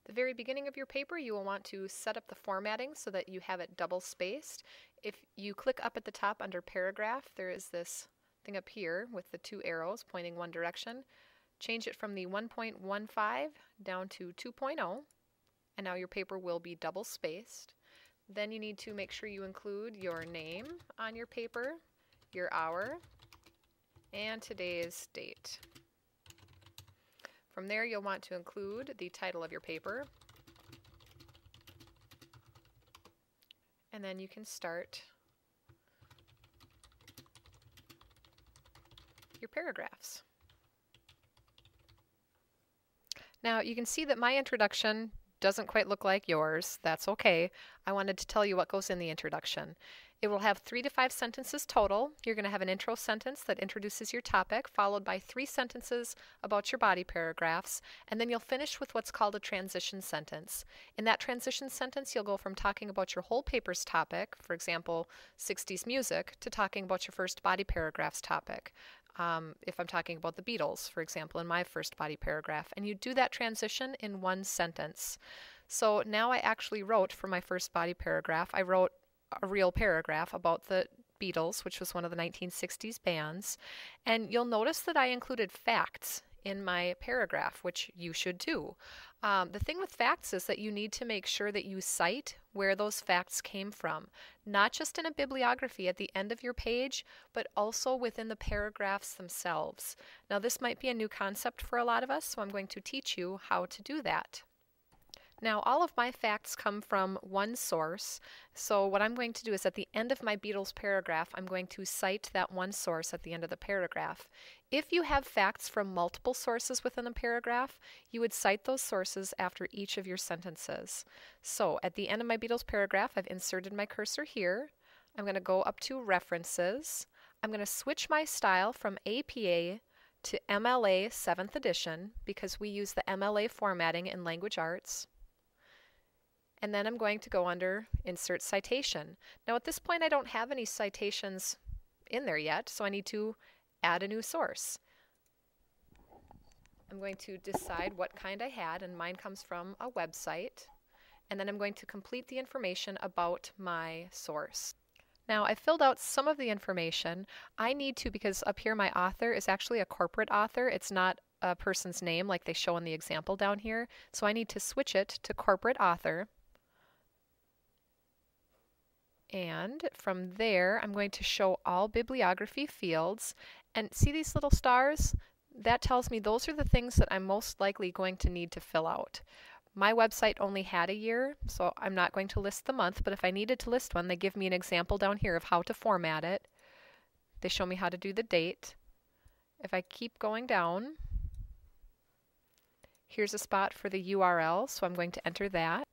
The very beginning of your paper, you will want to set up the formatting so that you have it double spaced. If you click up at the top under paragraph, there is this thing up here with the two arrows pointing one direction. Change it from the 1.15 down to 2.0, and now your paper will be double spaced. Then you need to make sure you include your name on your paper, your hour, and today's date. From there, you'll want to include the title of your paper, and then you can start your paragraphs. Now, you can see that my introduction doesn't quite look like yours. That's okay. I wanted to tell you what goes in the introduction. It will have 3 to 5 sentences total. You're going to have an intro sentence that introduces your topic, followed by 3 sentences about your body paragraphs, and then you'll finish with what's called a transition sentence. In that transition sentence, you'll go from talking about your whole paper's topic, for example, 60s music, to talking about your first body paragraph's topic. If I'm talking about the Beatles, for example, in my first body paragraph, and you do that transition in one sentence. So now I actually wrote, for my first body paragraph, I wrote a real paragraph about the Beatles, which was one of the 1960s bands, and you'll notice that I included facts in my paragraph, which you should too. The thing with facts is that you need to make sure that you cite where those facts came from, not just in a bibliography at the end of your page, but also within the paragraphs themselves. Now, this might be a new concept for a lot of us, so I'm going to teach you how to do that. Now, all of my facts come from one source, so what I'm going to do is at the end of my Beatles paragraph, I'm going to cite that one source at the end of the paragraph. If you have facts from multiple sources within a paragraph, you would cite those sources after each of your sentences. So, at the end of my Beatles paragraph, I've inserted my cursor here. I'm going to go up to References. I'm going to switch my style from APA to MLA 7th edition because we use the MLA formatting in language arts. And then I'm going to go under Insert Citation. Now at this point I don't have any citations in there yet, so I need to add a new source. I'm going to decide what kind I had, and mine comes from a website. And then I'm going to complete the information about my source. Now I filled out some of the information. I need to, because up here my author is actually a corporate author. It's not a person's name like they show in the example down here. So I need to switch it to corporate author. And from there, I'm going to show all bibliography fields. And see these little stars? That tells me those are the things that I'm most likely going to need to fill out. My website only had a year, so I'm not going to list the month, but if I needed to list one, they give me an example down here of how to format it. They show me how to do the date. If I keep going down, here's a spot for the URL, so I'm going to enter that.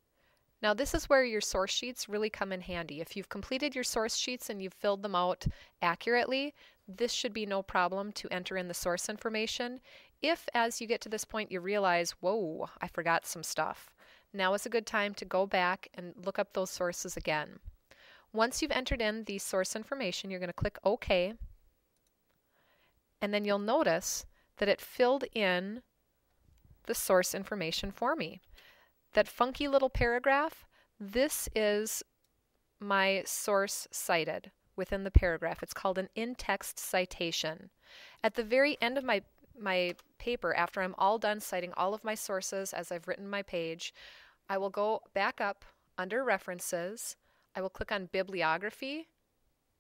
Now this is where your source sheets really come in handy. If you've completed your source sheets and you've filled them out accurately, this should be no problem to enter in the source information. If as you get to this point you realize, whoa, I forgot some stuff, now is a good time to go back and look up those sources again. Once you've entered in the source information, you're going to click OK, and then you'll notice that it filled in the source information for me. That funky little paragraph, this is my source cited within the paragraph. It's called an in-text citation. At the very end of my paper, after I'm all done citing all of my sources as I've written my page, I will go back up under References. I will click on Bibliography,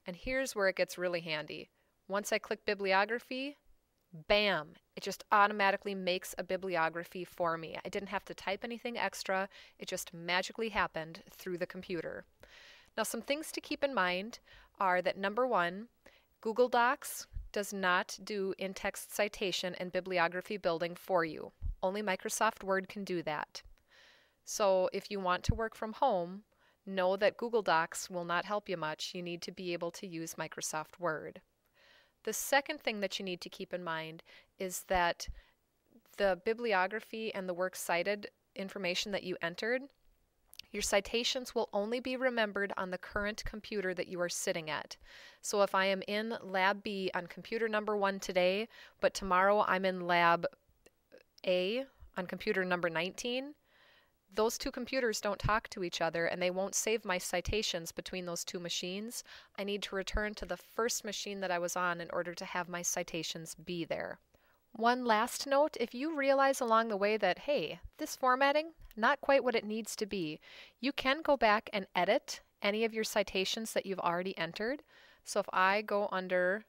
and here's where it gets really handy. Once I click Bibliography, bam! It just automatically makes a bibliography for me. I didn't have to type anything extra. It just magically happened through the computer. Now some things to keep in mind are that number one, Google Docs does not do in-text citation and bibliography building for you. Only Microsoft Word can do that. So if you want to work from home, know that Google Docs will not help you much. You need to be able to use Microsoft Word. The second thing that you need to keep in mind is that the bibliography and the works cited information that you entered, your citations will only be remembered on the current computer that you are sitting at. So if I am in Lab B on computer number 1 today, but tomorrow I'm in Lab A on computer number 19, those two computers don't talk to each other and they won't save my citations between those two machines. I need to return to the first machine that I was on in order to have my citations be there. One last note, if you realize along the way that, hey, this formatting, not quite what it needs to be, you can go back and edit any of your citations that you've already entered. So if I go under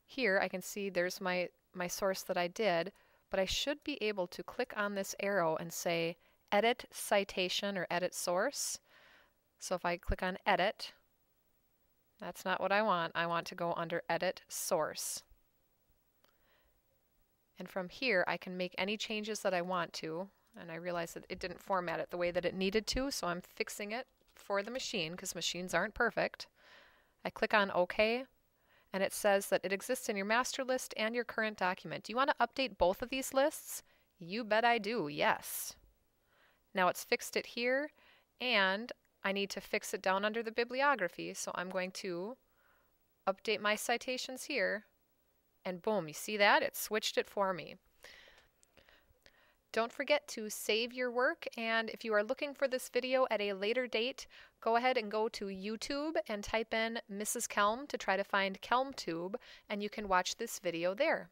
here, I can see there's my source that I did, but I should be able to click on this arrow and say edit citation or edit source. So if I click on edit, that's not what I want. I want to go under edit source. And from here I can make any changes that I want to, and I realize that it didn't format it the way that it needed to, so I'm fixing it for the machine because machines aren't perfect. I click on OK, and it says that it exists in your master list and your current document. Do you want to update both of these lists? You bet I do, yes. Now it's fixed it here, and I need to fix it down under the bibliography, so I'm going to update my citations here, and boom, you see that? It switched it for me. Don't forget to save your work, and if you are looking for this video at a later date, go ahead and go to YouTube and type in Mrs. Kelm to try to find KelmTube, and you can watch this video there.